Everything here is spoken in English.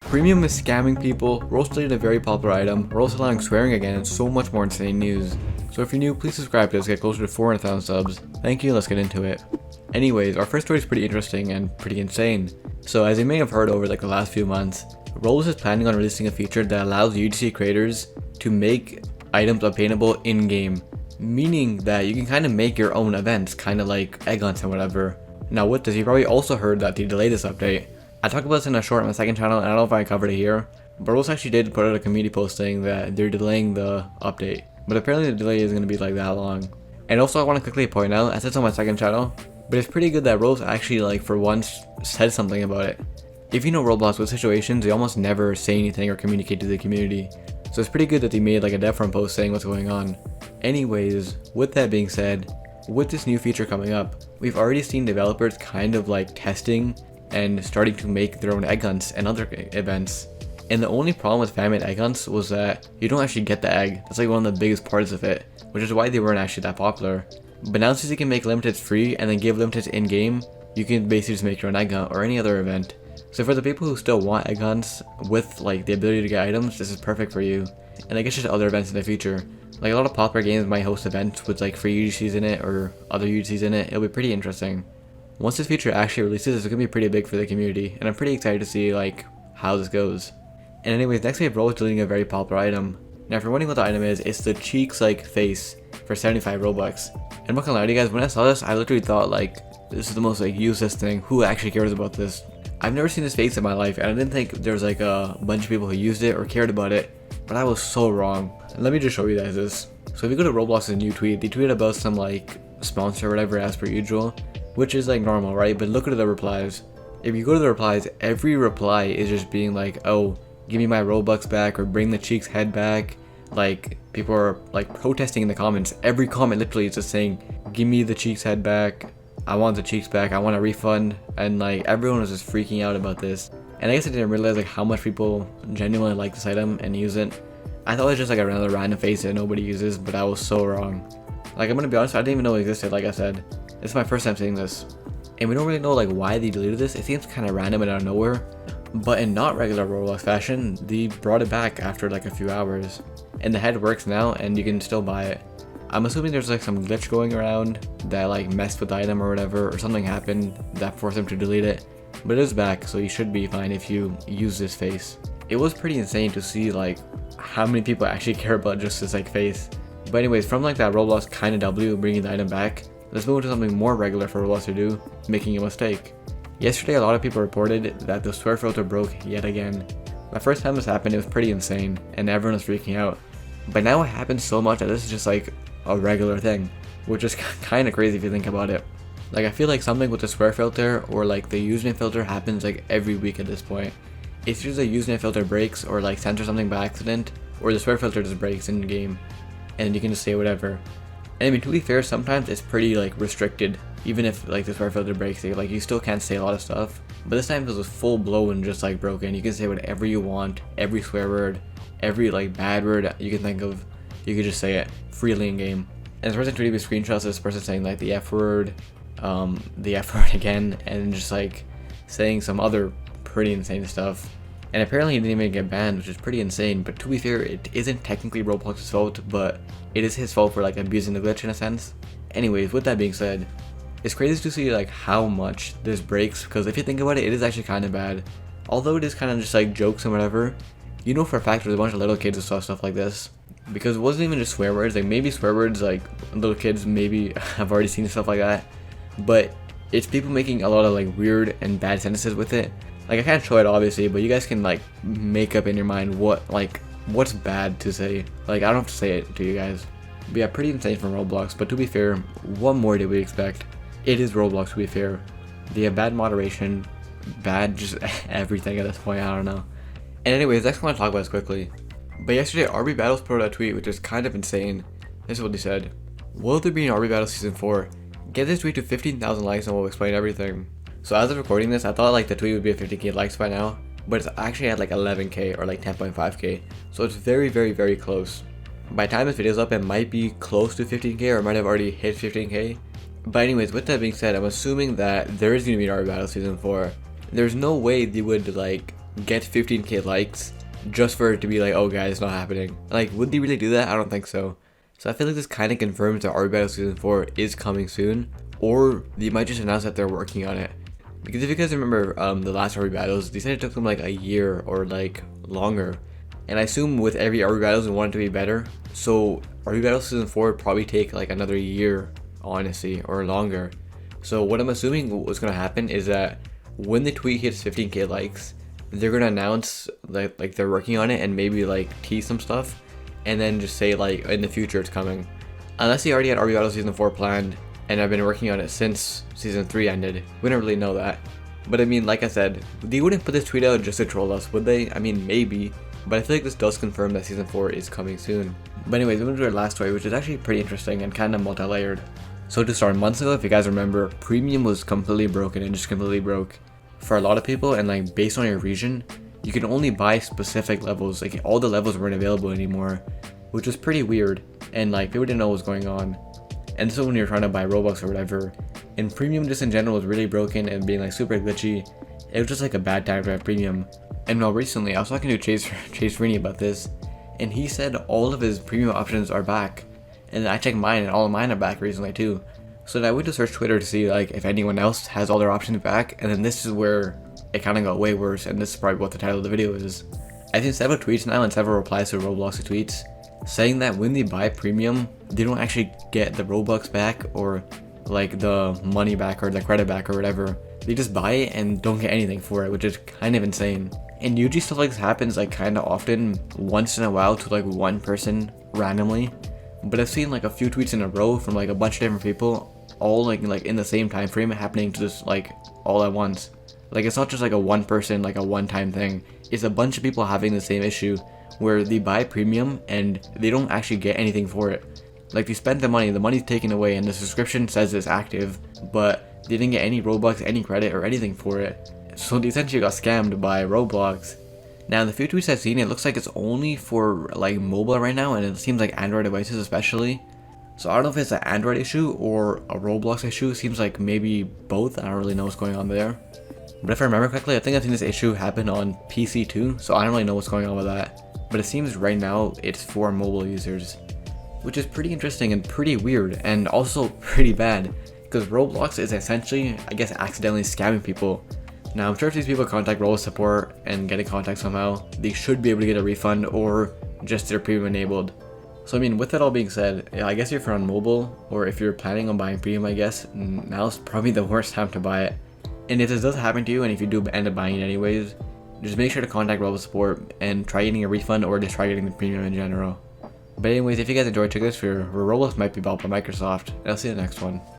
Premium is scamming people, Roast deleted a very popular item, Roast allowing swearing again, and so much more insane news. So if you're new, please subscribe to us get closer to 400,000 subs. Thank you, let's get into it. Anyways, our first story is pretty interesting and pretty insane. So as you may have heard over like the last few months, Roblox is planning on releasing a feature that allows UGC creators to make items obtainable in-game. Meaning that you can kind of make your own events, kind of like egg hunts and whatever. Now with this, you probably also heard that they delayed this update. I talked about this in a short on my second channel, and I don't know if I covered it here, but Roblox actually did put out a community post saying that they're delaying the update. But apparently the delay isn't going to be like that long. And also I want to quickly point out, I said this on my second channel, but it's pretty good that Roblox actually like for once said something about it. If you know Roblox with situations, they almost never say anything or communicate to the community. So it's pretty good that they made like a dev forum post saying what's going on. Anyways, with that being said, with this new feature coming up, we've already seen developers kind of like testing and starting to make their own egg hunts and other events. And the only problem with fan-made egg hunts was that you don't actually get the egg. That's like one of the biggest parts of it, which is why they weren't actually that popular. But now since you can make limiteds free and then give limiteds in-game, you can basically just make your own egg hunt or any other event. So for the people who still want egg hunts with like the ability to get items, this is perfect for you. And I guess just other events in the future. Like a lot of popular games might host events with like free UGCs in it or other UGCs in it. It'll be pretty interesting. Once this feature actually releases, it's going to be pretty big for the community, and I'm pretty excited to see like how this goes. And anyways, next we have Roblox deleting a very popular item. Now if you're wondering what the item is, it's the cheeks like face for 75 Robux. And I'm not gonna lie to you guys, when I saw this, I literally thought like, this is the most like useless thing, who actually cares about this? I've never seen this face in my life, and I didn't think there was like a bunch of people who used it or cared about it, but I was so wrong. And let me just show you guys this. So if you go to Roblox's new tweet, they tweeted about some like sponsor or whatever as per usual, which is like normal, right? But look at the replies. If you go to the replies, every reply is just being like, oh, give me my Robux back or bring the cheeks head back. Like people are like protesting in the comments. Every comment literally is just saying, give me the cheeks head back. I want the cheeks back. I want a refund. And like everyone was just freaking out about this. And I guess I didn't realize like how much people genuinely like this item and use it. I thought it was just like another random face that nobody uses, but I was so wrong. Like I'm gonna be honest, I didn't even know it existed. Like I said, this is my first time seeing this, and we don't really know like why they deleted this. It seems kind of random and out of nowhere, but in not regular Roblox fashion, they brought it back after like a few hours, and the head works now, and you can still buy it. I'm assuming there's like some glitch going around that like messed with the item or whatever, or something happened that forced them to delete it, but it is back, so you should be fine if you use this face. It was pretty insane to see like how many people actually care about just this like face. But anyways, from like that Roblox kind of W bringing the item back, let's move to something more regular for Roblox to do, making a mistake. Yesterday a lot of people reported that the swear filter broke yet again. The first time this happened, it was pretty insane and everyone was freaking out. But now it happens so much that this is just like a regular thing, which is kind of crazy if you think about it. Like I feel like something with the swear filter or like the username filter happens like every week at this point. It's just the username filter breaks or like censor something by accident, or the swear filter just breaks in the game and you can just say whatever. And I mean, to be fair, sometimes it's pretty like restricted, even if like the swear filter breaks, like you still can't say a lot of stuff. But this time it was full blown just like broken. You can say whatever you want, every swear word, every like bad word you can think of, you could just say it freely in game. And this person tweeted me screenshots of this person saying like the F word again, and just like saying some other pretty insane stuff. And apparently he didn't even get banned, which is pretty insane. But to be fair, it isn't technically Roblox's fault, but it is his fault for like abusing the glitch in a sense. Anyways, with that being said, it's crazy to see like how much this breaks, because if you think about it, it is actually kind of bad. Although it is kind of just like jokes and whatever, you know for a fact there's a bunch of little kids who saw stuff like this. Because it wasn't even just swear words, like maybe swear words, like little kids maybe have already seen stuff like that. But it's people making a lot of like weird and bad sentences with it. Like I can't show it obviously, but you guys can like make up in your mind what's bad to say. Like I don't have to say it to you guys. But yeah, pretty insane from Roblox. But to be fair, what more did we expect? It is Roblox, to be fair. They have bad moderation, bad just everything at this point, I don't know. And anyways, next I want to talk about this quickly. But yesterday, RB Battles put out a tweet which is kind of insane. This is what they said. Will there be an RB Battle Season 4? Get this tweet to 15,000 likes and we'll explain everything. So as of recording this, I thought like the tweet would be at 50k likes by now, but it's actually at like 11k or like 10.5k, so it's very very close. By the time this video is up, it might be close to 15k or it might have already hit 15k. But anyways, with that being said, I'm assuming that there is going to be an RB Battle Season 4. There's no way they would like get 15k likes just for it to be like, oh guys, it's not happening. Like, would they really do that? I don't think so. So I feel like this kind of confirms that RB Battle Season 4 is coming soon, or they might just announce that they're working on it. Because if you guys remember the last RB Battles, they said it took them like a year or like longer. And I assume with every RB Battles they want it to be better. So RB Battles Season 4 would probably take like another year, honestly, or longer. So what I'm assuming what's going to happen is that when the tweet hits 15k likes, they're going to announce that like they're working on it and maybe like tease some stuff. And then just say like in the future it's coming. Unless they already had RB Battle Season 4 planned and I've been working on it since Season 3 ended. We don't really know that. But I mean, like I said, they wouldn't put this tweet out just to troll us, would they? I mean, maybe. But I feel like this does confirm that Season 4 is coming soon. But anyways, moving to our last story, which is actually pretty interesting and kind of multi-layered. So to start, months ago, if you guys remember, Premium was completely broken and just completely broke. For a lot of people, and like based on your region, you can only buy specific levels. Like all the levels weren't available anymore, which was pretty weird. And like people didn't know what was going on. And so when you're trying to buy Robux or whatever, and Premium just in general was really broken and being like super glitchy, it was just like a bad time to have Premium. And well, recently I was talking to Chase Rini about this, and he said all of his Premium options are back. And I checked mine, and all of mine are back recently too. So then I went to search Twitter to see like if anyone else has all their options back, and then this is where it kind of got way worse, and this is probably what the title of the video is. I've seen several tweets now and several replies to Roblox tweets saying that when they buy Premium, they don't actually get the Robux back or like the money back or the credit back or whatever. They just buy it and don't get anything for it, which is kind of insane. And usually stuff like this happens like kind of often, once in a while to like one person randomly. But I've seen like a few tweets in a row from like a bunch of different people, all like in the same time frame, happening to just like all at once. Like it's not just like a one person, like a one-time thing. It's a bunch of people having the same issue where they buy Premium and they don't actually get anything for it. Like they spent the money's taken away, and the subscription says it's active, but they didn't get any Robux, any credit, or anything for it. So they essentially got scammed by Roblox. Now, in the few tweets I've seen, it looks like it's only for like mobile right now, and it seems like Android devices especially. So I don't know if it's an Android issue or a Roblox issue. It seems like maybe both. I don't really know what's going on there. But if I remember correctly, I think I've seen this issue happen on PC too, so I don't really know what's going on with that. But it seems right now it's for mobile users, which is pretty interesting and pretty weird, and also pretty bad, because Roblox is essentially, I guess, accidentally scamming people. Now, I'm sure if these people contact Roblox support and get in contact somehow, they should be able to get a refund or just their Premium enabled. So I mean, with that all being said, I guess if you're on mobile, or if you're planning on buying Premium, I guess, now's probably the worst time to buy it. And if this does happen to you, and if you do end up buying it anyways, just make sure to contact Roblox support and try getting a refund, or just try getting the Premium in general. But anyways, if you guys enjoyed, check this for Roblox might be bought by Microsoft, and I'll see you in the next one.